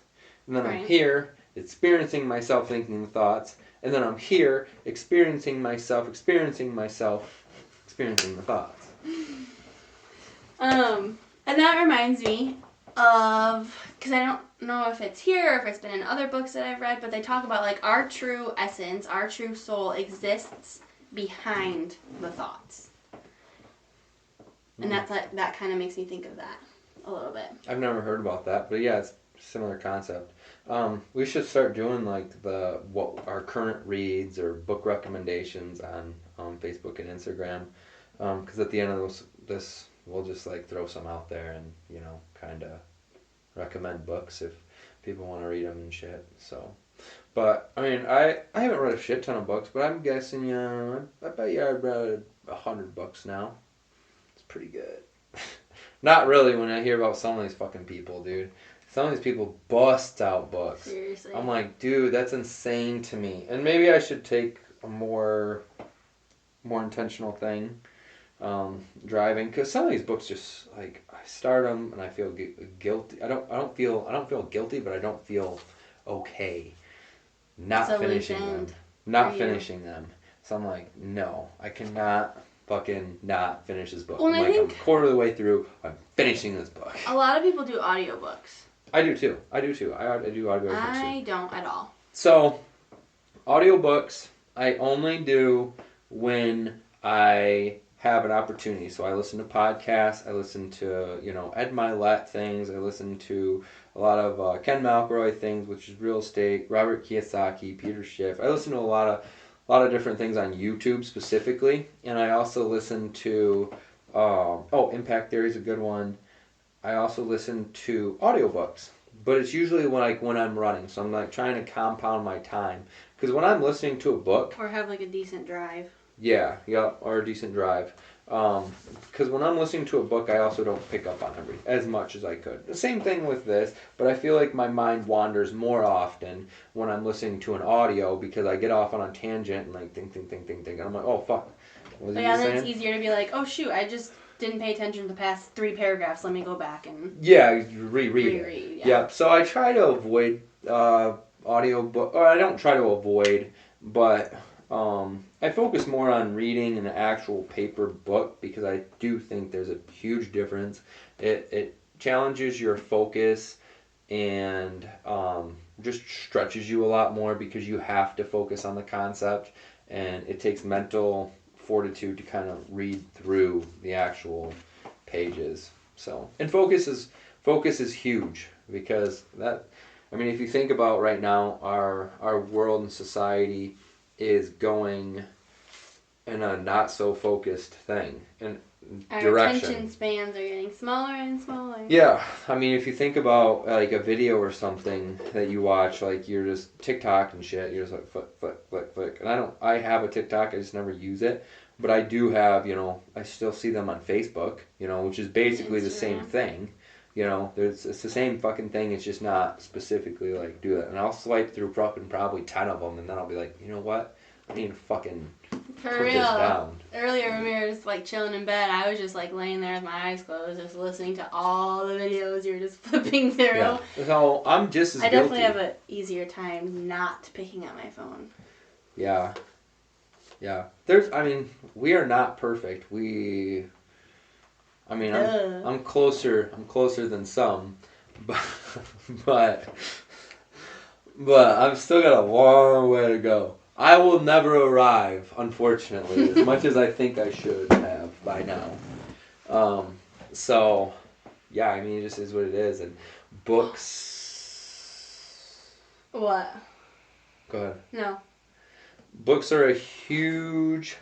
[SPEAKER 1] and then I'm here, experiencing myself thinking the thoughts, and then I'm here, experiencing myself experiencing the thoughts.
[SPEAKER 2] And that reminds me, because I don't know if it's here or if it's been in other books that I've read, but they talk about like our true essence, our true soul exists behind the thoughts. And that's like, that kind of makes me think of that a little bit.
[SPEAKER 1] I've never heard about that, but yeah, it's a similar concept. We should start doing like what our current reads or book recommendations on Facebook and Instagram, because at the end of this we'll just like throw some out there and kind of recommend books if people want to read them and shit. So, but I mean, I haven't read a shit ton of books, but I'm guessing I bet you I've read 100 books now. It's pretty good. Not really when I hear about some of these fucking people, dude. Some of these people bust out books.
[SPEAKER 2] Seriously.
[SPEAKER 1] I'm like, dude, that's insane to me. And maybe I should take a more intentional thing, driving, because some of these books just like I start them and I feel guilty. I don't feel guilty, but I don't feel okay not finishing them. Finishing them. So I'm like, no, I cannot fucking not finish this book.
[SPEAKER 2] Well,
[SPEAKER 1] I'm a quarter of the way through. I'm finishing this book.
[SPEAKER 2] A lot of people do audiobooks.
[SPEAKER 1] I do too. I do audiobooks too.
[SPEAKER 2] I don't at all. So,
[SPEAKER 1] audiobooks I only do when I have an opportunity. So I listen to podcasts. I listen to Ed Milet things. I listen to a lot of Ken McElroy things, which is real estate. Robert Kiyosaki, Peter Schiff. I listen to a lot of different things on YouTube specifically, and I also listen to Impact Theory is a good one. I also listen to audiobooks, but it's usually when I'm running, so I'm like trying to compound my time, because when I'm listening to a book
[SPEAKER 2] or have like a decent drive.
[SPEAKER 1] Yeah, or a decent drive. Because when I'm listening to a book, I also don't pick up on as much as I could. The same thing with this, but I feel like my mind wanders more often when I'm listening to an audio, because I get off on a tangent and like think, and I'm like, oh fuck.
[SPEAKER 2] But yeah, then it's easier to be like, oh shoot, I just didn't pay attention to the past 3 paragraphs. Let me go back and
[SPEAKER 1] reread it. Yeah. So I try to avoid audio book, or I don't try to avoid, but I focus more on reading an actual paper book, because I do think there's a huge difference. It challenges your focus and just stretches you a lot more, because you have to focus on the concept, and it takes mental fortitude to kind of read through the actual pages. So, and focus is huge, because if you think about right now, our world and society is going in a not so focused thing and direction. Our
[SPEAKER 2] attention spans are getting smaller and smaller.
[SPEAKER 1] Yeah, if you think about like a video or something that you watch, like you're just TikTok and shit, you're just like flick. And I have a TikTok, I just never use it, but I do have, I still see them on Facebook, which is basically the same thing. It's the same fucking thing. It's just not specifically like do that. And I'll swipe through probably 10 of them, and then I'll be like, you know what? I need to fucking put this down.
[SPEAKER 2] Earlier when we were just like chilling in bed, I was just like laying there with my eyes closed, just listening to all the videos you're just flipping through.
[SPEAKER 1] Yeah. So I'm just as guilty.
[SPEAKER 2] I definitely have an easier time not picking up my phone.
[SPEAKER 1] Yeah. We are not perfect. I'm closer than some, but I've still got a long way to go. I will never arrive, unfortunately, as much as I think I should have by now. So, yeah, it just is what it is. And books...
[SPEAKER 2] What?
[SPEAKER 1] Go ahead.
[SPEAKER 2] No.
[SPEAKER 1] Books are a huge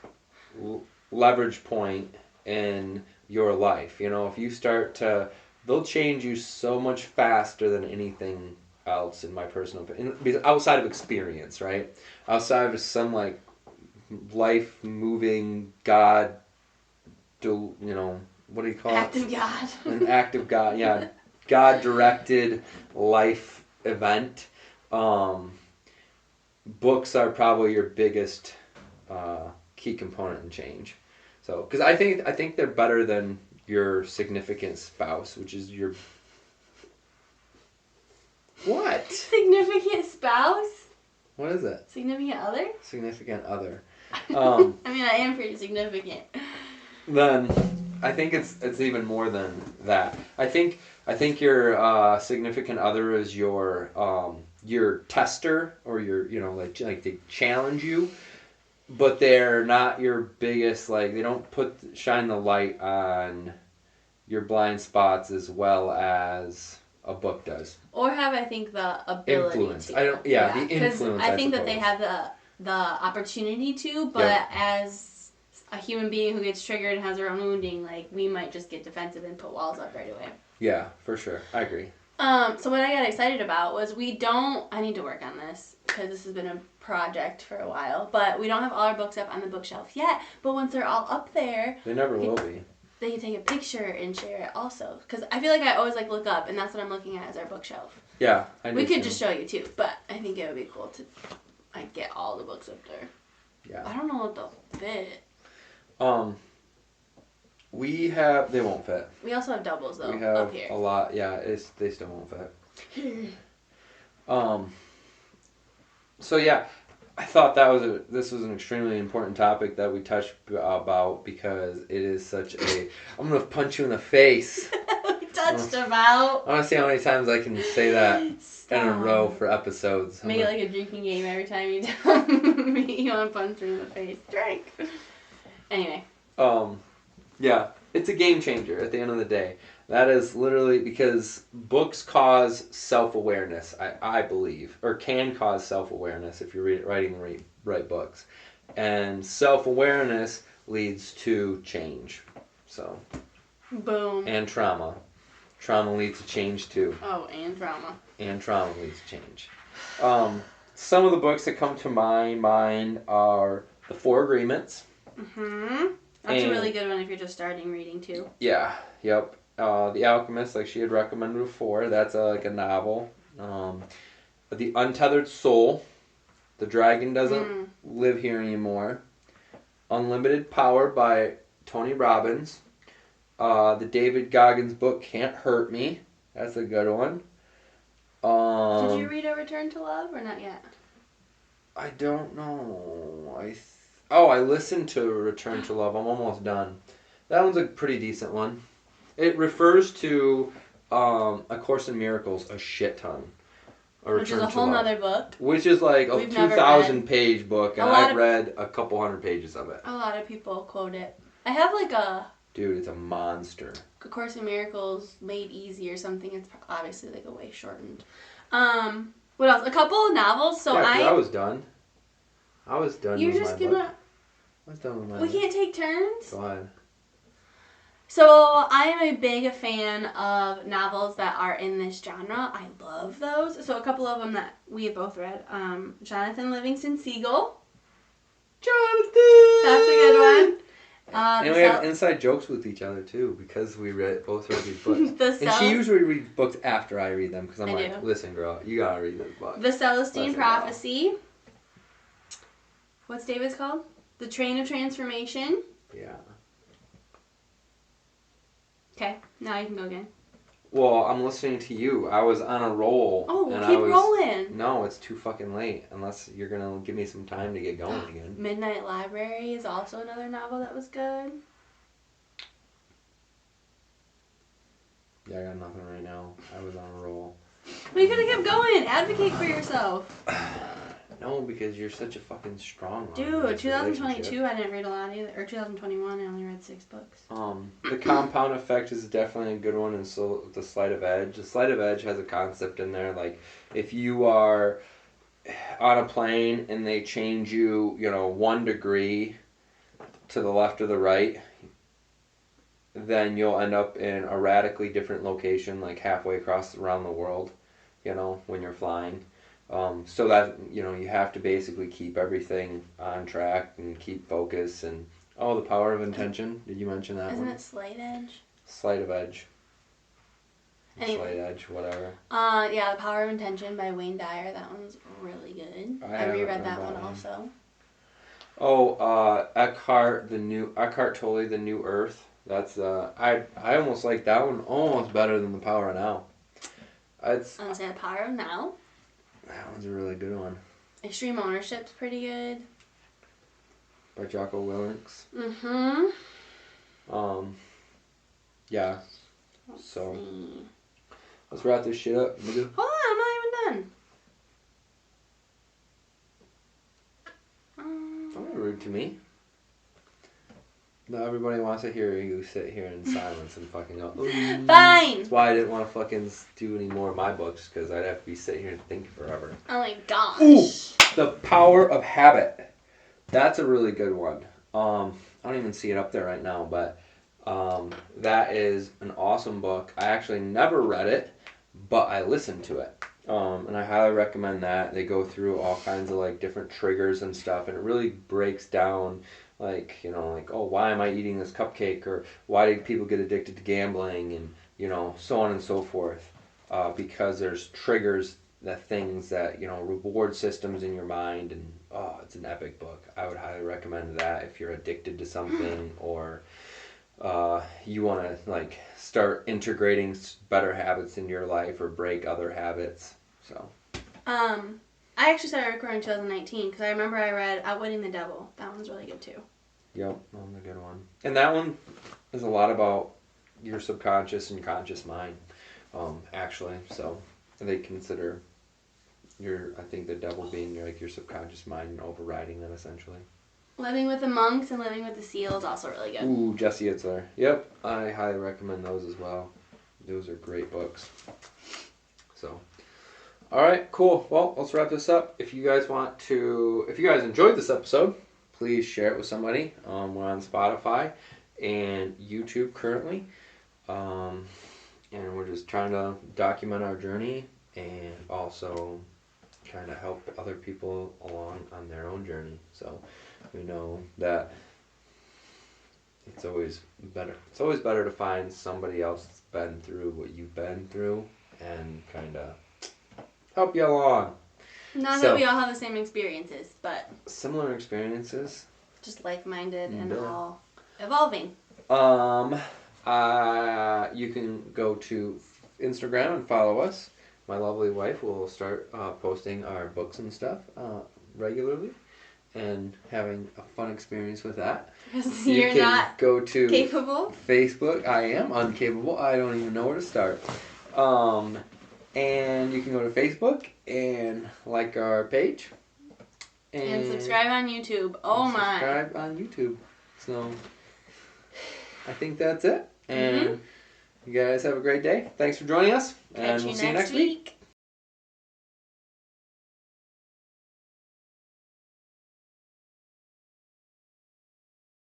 [SPEAKER 1] leverage point in your life. If you start to... They'll change you so much faster than anything else, in my personal opinion, because outside of experience, right? Outside of some like life moving God, what do you call
[SPEAKER 2] act of God?
[SPEAKER 1] An act of God, yeah, God directed life event. Books are probably your biggest key component in change. So, because I think they're better than your significant spouse, which is your... What?
[SPEAKER 2] Significant spouse?
[SPEAKER 1] What is it?
[SPEAKER 2] Significant other?
[SPEAKER 1] Significant other.
[SPEAKER 2] I am pretty significant.
[SPEAKER 1] Then I think it's even more than that. I think your significant other is your tester, or your, like they challenge you, but they're not your biggest, like they don't shine the light on your blind spots as well as a book does.
[SPEAKER 2] Or have, I think, the ability
[SPEAKER 1] Influence.
[SPEAKER 2] to.
[SPEAKER 1] The influence.
[SPEAKER 2] I think that they have the opportunity to, but as a human being who gets triggered and has their own wounding, like, we might just get defensive and put walls up right away.
[SPEAKER 1] Yeah, for sure. I agree.
[SPEAKER 2] So what I got excited about was I need to work on this because this has been a project for a while, but we don't have all our books up on the bookshelf yet, but once they're all up there,
[SPEAKER 1] they never will be.
[SPEAKER 2] They can take a picture and share it also, because I feel like I always look up, and that's what I'm looking at as our bookshelf.
[SPEAKER 1] Yeah,
[SPEAKER 2] we could just show you too, but I think it would be cool to get all the books up there.
[SPEAKER 1] Yeah.
[SPEAKER 2] I don't know what they'll fit.
[SPEAKER 1] They won't fit.
[SPEAKER 2] We also have doubles though.
[SPEAKER 1] We have
[SPEAKER 2] up here.
[SPEAKER 1] a lot. Yeah, they still won't fit. So yeah, I thought this was an extremely important topic that we touched about, because it is such a. I'm gonna punch you in the face.
[SPEAKER 2] We touched about.
[SPEAKER 1] I want to see how many times I can say that in a row for episodes.
[SPEAKER 2] Make it like a drinking game every time you tell me you want to punch me in the face. Drink. Anyway.
[SPEAKER 1] Yeah, it's a game changer at the end of the day. That is literally because books cause self-awareness, I believe, or can cause self-awareness if you're writing the right books. And self-awareness leads to change. So.
[SPEAKER 2] Boom.
[SPEAKER 1] And trauma. Trauma leads to change too.
[SPEAKER 2] Oh, and trauma.
[SPEAKER 1] And trauma leads to change. Some of the books that come to my mind are The Four Agreements.
[SPEAKER 2] Mm-hmm. That's a really good one if you're just starting reading too.
[SPEAKER 1] Yeah. Yep. The Alchemist, like she had recommended before, that's like a novel. The Untethered Soul, The Dragon Doesn't Live Here Anymore. Unlimited Power by Tony Robbins. The David Goggins book, Can't Hurt Me. That's a good one.
[SPEAKER 2] Did you read A Return to Love or not yet?
[SPEAKER 1] I don't know. I listened to Return to Love. I'm almost done. That one's a pretty decent one. It refers to A Course in Miracles a shit ton.
[SPEAKER 2] Which is a whole nother book.
[SPEAKER 1] Which is like a 2,000 page book, and I've read a couple hundred pages of it.
[SPEAKER 2] A lot of people quote it. I have like a...
[SPEAKER 1] Dude, it's a monster.
[SPEAKER 2] A Course in Miracles Made Easy or something. It's obviously like a way shortened. What else? A couple of novels. So
[SPEAKER 1] I was done. I was done.
[SPEAKER 2] You're just gonna...
[SPEAKER 1] Book. I was done with my
[SPEAKER 2] We can't take turns?
[SPEAKER 1] Go ahead.
[SPEAKER 2] So I am a big fan of novels that are in this genre. I love those. So a couple of them that we have both read. Jonathan Livingston Seagull.
[SPEAKER 1] Jonathan!
[SPEAKER 2] That's a good one.
[SPEAKER 1] And we have inside jokes with each other too, because we both read these books. And she usually reads books after I read them, because I'm like, listen girl, you gotta read this book.
[SPEAKER 2] The Celestine Prophecy. What's David's called? The Train of Transformation.
[SPEAKER 1] Yeah.
[SPEAKER 2] Okay, now you can go again.
[SPEAKER 1] Well, I'm listening to you. I was on a roll.
[SPEAKER 2] Oh, and keep rolling.
[SPEAKER 1] No, it's too fucking late. Unless you're gonna give me some time to get going again.
[SPEAKER 2] Midnight Library is also another novel that was good.
[SPEAKER 1] Yeah, I got nothing right now. I was on a roll.
[SPEAKER 2] Well, you could have kept going. Advocate for yourself.
[SPEAKER 1] No, because you're such a fucking strong one.
[SPEAKER 2] Dude, 2022 I didn't read a lot either. Or 2021 I only read 6 books.
[SPEAKER 1] The Compound Effect is definitely a good one, and so The Sleight of Edge. The Sleight of Edge has a concept in there, like, if you are on a plane and they change you, 1 degree to the left or the right, then you'll end up in a radically different location, like halfway around the world, when you're flying. So that, you have to basically keep everything on track and keep focus. And The Power of Intention. Did you mention that one?
[SPEAKER 2] Isn't it Sleight Edge?
[SPEAKER 1] Sleight of Edge.
[SPEAKER 2] Anyway.
[SPEAKER 1] Sleight Edge, whatever.
[SPEAKER 2] Yeah, The Power of Intention by Wayne Dyer. That one's really good. I reread that one also.
[SPEAKER 1] Eckhart Tolle, The New Earth. That's I almost like that one almost better than The Power of Now.
[SPEAKER 2] I was gonna say The Power of Now.
[SPEAKER 1] That one's a really good one.
[SPEAKER 2] Extreme Ownership's pretty good.
[SPEAKER 1] By Jocko Willink.
[SPEAKER 2] Mm-hmm.
[SPEAKER 1] Yeah.
[SPEAKER 2] Let's
[SPEAKER 1] So
[SPEAKER 2] see.
[SPEAKER 1] let's wrap this shit up.
[SPEAKER 2] Hold on, I'm not even done.
[SPEAKER 1] Don't be rude to me. No, everybody wants to hear you sit here in silence and fucking go, ooh.
[SPEAKER 2] Fine!
[SPEAKER 1] That's why I didn't want to fucking do any more of my books, because I'd have to be sitting here thinking forever.
[SPEAKER 2] Oh my gosh.
[SPEAKER 1] Ooh! The Power of Habit. That's a really good one. I don't even see it up there right now, but that is an awesome book. I actually never read it, but I listened to it. And I highly recommend that. They go through all kinds of like different triggers and stuff, and it really breaks down like, you know, like, oh, why am I eating this cupcake, or why do people get addicted to gambling, and, you know, so on and so forth. Because there's triggers, the things that, you know, reward systems in your mind, and oh, it's an epic book. I would highly recommend that if you're addicted to something, or you want to like start integrating better habits into your life or break other habits. So
[SPEAKER 2] I actually started recording in 2019 because I remember I read Outwitting the Devil. That one's really good too.
[SPEAKER 1] Yep, that one's a good one. And that one is a lot about your subconscious and conscious mind, actually. So they consider I think the devil being your subconscious mind and overriding that essentially.
[SPEAKER 2] Living with the Monks and Living with the Seal is also really good.
[SPEAKER 1] Ooh, Jesse Itzler. Yep, I highly recommend those as well. Those are great books. So, all right, cool. Well, let's wrap this up. If you guys enjoyed this episode, please share it with somebody. We're on Spotify and YouTube currently. And we're just trying to document our journey and also trying to help other people along on their own journey. So we know that it's always better. It's always better to find somebody else that's been through what you've been through and kind of help you along.
[SPEAKER 2] Not that we all have the same experiences, but
[SPEAKER 1] similar experiences.
[SPEAKER 2] Just like-minded and all evolving.
[SPEAKER 1] You can go to Instagram and follow us. My lovely wife will start posting our books and stuff regularly and having a fun experience with that.
[SPEAKER 2] You're
[SPEAKER 1] you can
[SPEAKER 2] not
[SPEAKER 1] go to
[SPEAKER 2] capable?
[SPEAKER 1] Facebook. I am incapable. I don't even know where to start. And you can go to Facebook and like our page.
[SPEAKER 2] And subscribe on YouTube. Oh my.
[SPEAKER 1] Subscribe on YouTube. So I think that's it. And you guys have a great day. Thanks for joining us. And we'll see you next week.